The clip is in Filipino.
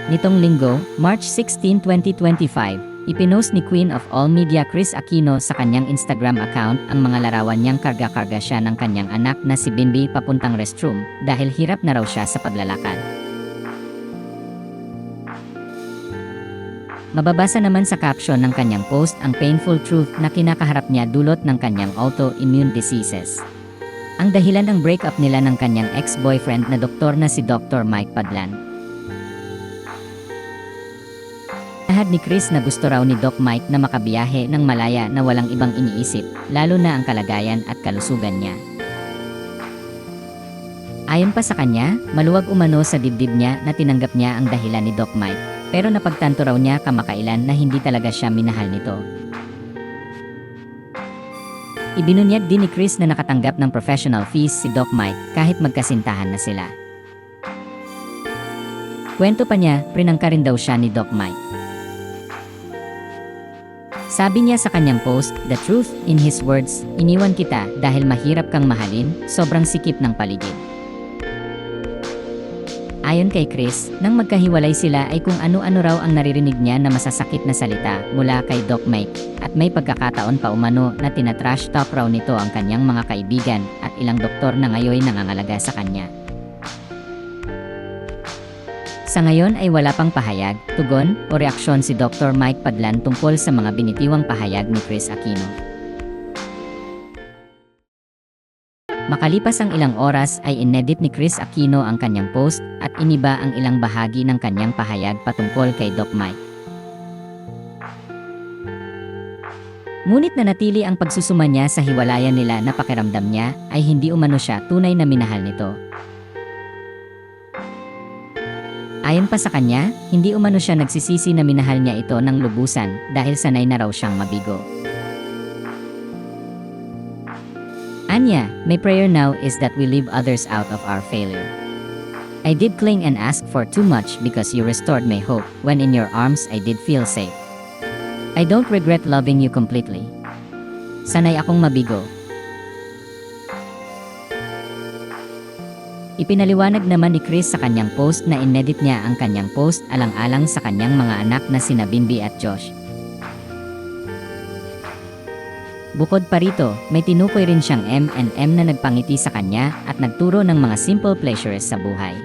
Nitong linggo, March 16, 2025, ipinost ni Queen of All Media Kris Aquino sa kanyang Instagram account ang mga larawan niyang karga-karga siya ng kanyang anak na si Bimbi papuntang restroom dahil hirap na raw siya sa paglalakad. Mababasa naman sa caption ng kanyang post ang painful truth na kinakaharap niya dulot ng kanyang autoimmune diseases. Ang dahilan ng breakup nila ng kanyang ex-boyfriend na doktor na si Dr. Mike Padlan. Nahad ni Kris na gusto raw ni Doc Mike na makabiyahe ng malaya na walang ibang iniisip, lalo na ang kalagayan at kalusugan niya. Ayon pa sa kanya, maluwag umano sa dibdib niya na tinanggap niya ang dahilan ni Doc Mike, pero napagtanto raw niya kamakailan na hindi talaga siya minahal nito. Ibinunyag din ni Kris na nakatanggap ng professional fees si Doc Mike kahit magkasintahan na sila. Kwento pa niya, prinangka rin daw siya ni Doc Mike. Sabi niya sa kanyang post, "The truth, in his words, iniwan kita dahil mahirap kang mahalin, sobrang sikip ng paligid." Ayon kay Kris, nang magkahiwalay sila ay kung ano-ano raw ang naririnig niya na masasakit na salita mula kay Doc Mike, at may pagkakataon pa umano na tinatrash talk raw nito ang kanyang mga kaibigan at ilang doktor na ngayon nangangalaga sa kanya. Sa ngayon ay wala pang pahayag, tugon, o reaksyon si Dr. Mike Padlan tungkol sa mga binitiwang pahayag ni Kris Aquino. Makalipas ang ilang oras ay inedit ni Kris Aquino ang kanyang post at iniba ang ilang bahagi ng kanyang pahayag patungkol kay Doc Mike. Ngunit nanatili ang pagsusuma niya sa hiwalayan nila na pakiramdam niya ay hindi umano siya tunay na minahal nito. Ayon pa sa kanya, hindi umano siya nagsisisi na minahal niya ito ng lubusan dahil sanay na raw siyang mabigo. Anya, my prayer now is that we leave others out of our failure. I did cling and ask for too much because you restored my hope when in your arms I did feel safe. I don't regret loving you completely. Sanay akong mabigo. Ipinaliwanag naman ni Kris sa kanyang post na inedit niya ang kanyang post alang-alang sa kanyang mga anak na sina Bimbi at Josh. Bukod pa rito, may tinukoy rin siyang M&M na nagpangiti sa kanya at nagturo ng mga simple pleasures sa buhay.